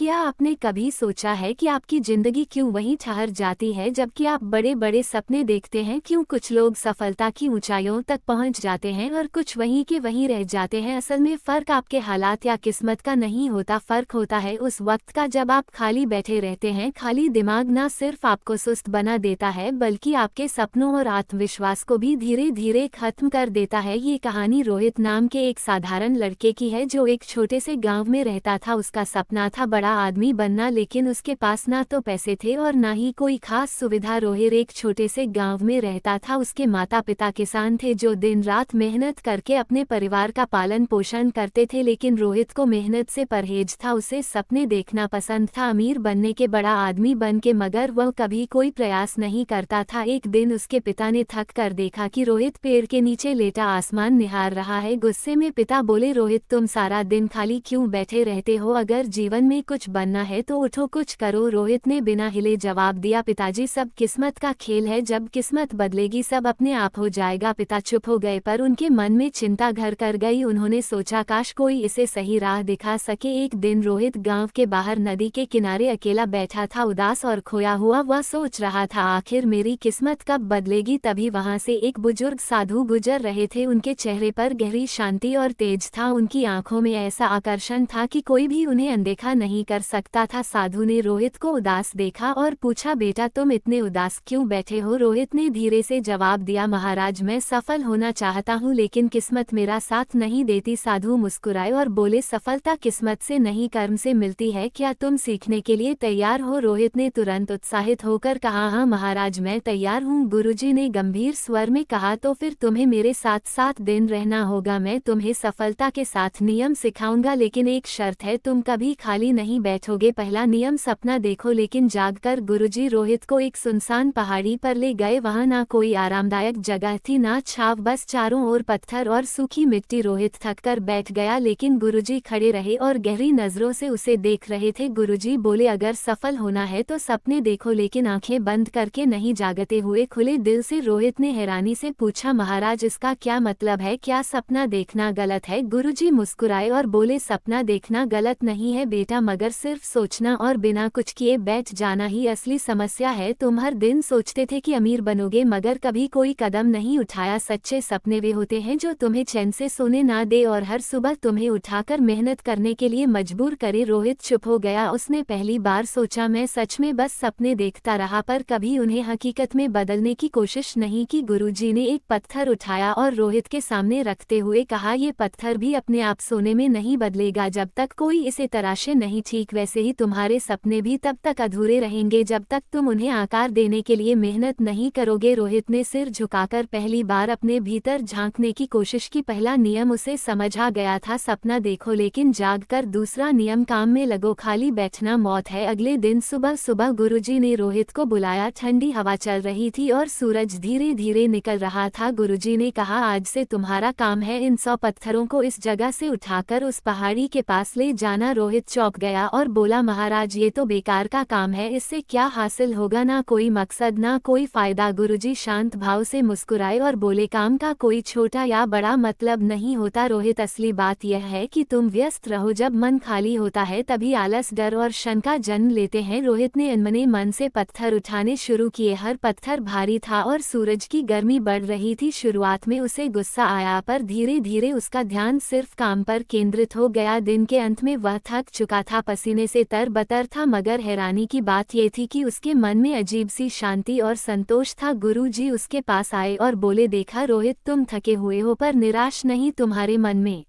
क्या आपने कभी सोचा है कि आपकी जिंदगी क्यों वहीं ठहर जाती है जबकि आप बड़े बड़े सपने देखते हैं? क्यों कुछ लोग सफलता की ऊंचाइयों तक पहुंच जाते हैं और कुछ वहीं के वहीं रह जाते हैं? असल में फर्क आपके हालात या किस्मत का नहीं होता, फर्क होता है उस वक्त का जब आप खाली बैठे रहते हैं। खाली दिमाग ना सिर्फ आपको सुस्त बना देता है बल्कि आपके सपनों और आत्मविश्वास को भी धीरे धीरे खत्म कर देता है। ये कहानी रोहित नाम के एक साधारण लड़के की है जो एक छोटे से गाँव में रहता था। उसका सपना था बड़ा आदमी बनना, लेकिन उसके पास ना तो पैसे थे और ना ही कोई खास सुविधा। रोहित एक छोटे से गांव में रहता था। उसके माता पिता किसान थे जो दिन रात मेहनत करके अपने परिवार का पालन पोषण करते थे, लेकिन रोहित को मेहनत से परहेज था। उसे सपने देखना पसंद था, अमीर बनने के, बड़ा आदमी बन के, मगर वह कभी कोई प्रयास नहीं करता था। एक दिन उसके पिता ने थक कर देखा कि रोहित पेड़ के नीचे लेटा आसमान निहार रहा है। गुस्से में पिता बोले, रोहित तुम सारा दिन खाली क्यों बैठे रहते हो? अगर जीवन में कुछ बनना है तो उठो, कुछ करो। रोहित ने बिना हिले जवाब दिया, पिताजी सब किस्मत का खेल है, जब किस्मत बदलेगी सब अपने आप हो जाएगा। पिता चुप हो गए पर उनके मन में चिंता घर कर गई। उन्होंने सोचा काश कोई इसे सही राह दिखा सके। एक दिन रोहित गांव के बाहर नदी के किनारे अकेला बैठा था, उदास और खोया हुआ। वह सोच रहा था आखिर मेरी किस्मत कब बदलेगी। तभी वहां से एक बुजुर्ग साधु गुजर रहे थे। उनके चेहरे पर गहरी शांति और तेज था, उनकी आंखों में ऐसा आकर्षण था कि कोई भी उन्हें अनदेखा नहीं कर सकता था। साधु ने रोहित को उदास देखा और पूछा, बेटा तुम इतने उदास क्यों बैठे हो? रोहित ने धीरे से जवाब दिया, महाराज मैं सफल होना चाहता हूँ लेकिन किस्मत मेरा साथ नहीं देती। साधु मुस्कुराए और बोले, सफलता किस्मत से नहीं कर्म से मिलती है, क्या तुम सीखने के लिए तैयार हो? रोहित ने तुरंत उत्साहित होकर कहा, हाँ महाराज मैं तैयार हूँ। गुरुजी ने गंभीर स्वर में कहा, तो फिर तुम्हें मेरे साथ 7 दिन रहना होगा। मैं तुम्हें सफलता के साथ नियम सिखाऊंगा, लेकिन एक शर्त है, तुम कभी खाली नहीं बैठोगे। पहला नियम, सपना देखो लेकिन जागकर। गुरुजी रोहित को एक सुनसान पहाड़ी पर ले गए। वहां ना कोई आरामदायक जगह थी ना छाव, बस चारों ओर पत्थर और सूखी मिट्टी। रोहित थककर बैठ गया लेकिन गुरुजी खड़े रहे और गहरी नजरों से उसे देख रहे थे। गुरुजी बोले, अगर सफल होना है तो सपने देखो लेकिन आंखें बंद करके नहीं। जागते हुए खुले दिल से रोहित ने हैरानी से पूछा, महाराज इसका क्या मतलब है? क्या सपना देखना गलत है? गुरुजी मुस्कुराए और बोले, सपना देखना गलत नहीं है बेटा, मगर सिर्फ सोचना और बिना कुछ किए बैठ जाना ही असली समस्या है। तुम हर दिन सोचते थे कि अमीर बनोगे मगर कभी कोई कदम नहीं उठाया। सच्चे सपने वे होते हैं जो तुम्हें चैन से सोने ना दे और हर सुबह तुम्हें उठाकर मेहनत करने के लिए मजबूर करे। रोहित चुप हो गया। उसने पहली बार सोचा, मैं सच में बस सपने देखता रहा पर कभी उन्हें हकीकत में बदलने की कोशिश नहीं की। गुरुजी ने एक पत्थर उठाया और रोहित के सामने रखते हुए कहा, ये पत्थर भी अपने आप सोने में नहीं बदलेगा जब तक कोई इसे तराशे नहीं। ठीक वैसे ही तुम्हारे सपने भी तब तक अधूरे रहेंगे जब तक तुम उन्हें आकार देने के लिए मेहनत नहीं करोगे। रोहित ने सिर झुकाकर पहली बार अपने भीतर झांकने की कोशिश की। पहला नियम उसे समझ आ गया था, सपना देखो लेकिन जागकर। दूसरा नियम, काम में लगो, खाली बैठना मौत है। अगले दिन सुबह सुबह गुरुजी ने रोहित को बुलाया। ठंडी हवा चल रही थी और सूरज धीरे धीरे निकल रहा था। गुरुजी ने कहा, आज से तुम्हारा काम है इन 100 पत्थरों को इस जगह से उठाकर उस पहाड़ी के पास ले जाना। रोहित चौंक गया और बोला, महाराज ये तो बेकार का काम है, इससे क्या हासिल होगा? ना कोई मकसद ना कोई फायदा। गुरुजी शांत भाव से मुस्कुराए और बोले, काम का कोई छोटा या बड़ा मतलब नहीं होता रोहित, असली बात यह है कि तुम व्यस्त रहो। जब मन खाली होता है तभी आलस, डर और शंका जन्म लेते हैं। रोहित ने अनमने मन से पत्थर उठाने शुरू किए। हर पत्थर भारी था और सूरज की गर्मी बढ़ रही थी। शुरुआत में उसे गुस्सा आया पर धीरे धीरे उसका ध्यान सिर्फ काम पर केंद्रित हो गया। दिन के अंत में वह थक चुका था, पसीने से तरबतर था, मगर हैरानी की बात यह थी कि उसके मन में अजीब सी शांति और संतोष था। गुरुजी उसके पास आए और बोले, देखा रोहित तुम थके हुए हो पर निराश नहीं, तुम्हारे मन में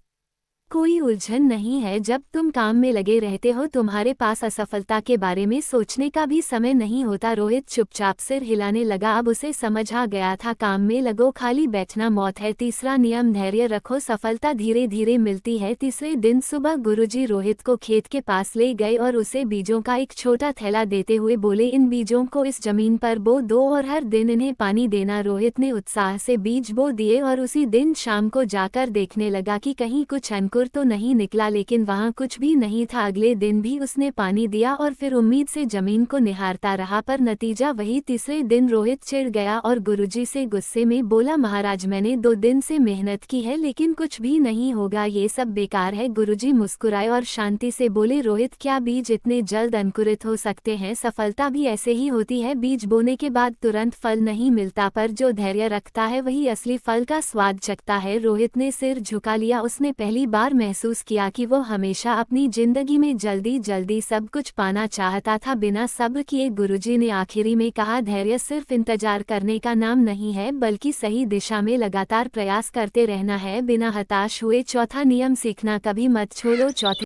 कोई उलझन नहीं है। जब तुम काम में लगे रहते हो तुम्हारे पास असफलता के बारे में सोचने का भी समय नहीं होता। रोहित चुपचाप सिर हिलाने लगा। अब उसे समझ आ गया था, काम में लगो, खाली बैठना मौत है। तीसरा नियम, धैर्य रखो, सफलता धीरे धीरे मिलती है। तीसरे दिन सुबह गुरुजी रोहित को खेत के पास ले गए और उसे बीजों का एक छोटा थैला देते हुए बोले, इन बीजों को इस जमीन पर बो दो और हर दिन इन्हें पानी देना। रोहित ने उत्साह से बीज बो दिए और उसी दिन शाम को जाकर देखने लगा कि कहीं कुछ अंकुर अंकुर तो नहीं निकला, लेकिन वहाँ कुछ भी नहीं था। अगले दिन भी उसने पानी दिया और फिर उम्मीद से जमीन को निहारता रहा, पर नतीजा वही। तीसरे दिन रोहित चिढ़ गया और गुरुजी से गुस्से में बोला, महाराज मैंने 2 दिन से मेहनत की है लेकिन कुछ भी नहीं होगा, ये सब बेकार है। गुरुजी मुस्कुराए और शांति से बोले, रोहित क्या बीज इतने जल्द अंकुरित हो सकते हैं? सफलता भी ऐसे ही होती है, बीज बोने के बाद तुरंत फल नहीं मिलता, पर जो धैर्य रखता है वही असली फल का स्वाद चखता है। रोहित ने सिर झुका लिया। उसने पहली बार महसूस किया कि वो हमेशा अपनी जिंदगी में जल्दी जल्दी सब कुछ पाना चाहता था, बिना सब्र किए। गुरुजी ने आखिरी में कहा, धैर्य सिर्फ इंतजार करने का नाम नहीं है, बल्कि सही दिशा में लगातार प्रयास करते रहना है बिना हताश हुए। चौथा नियम, सीखना कभी मत छोड़ो। चौथे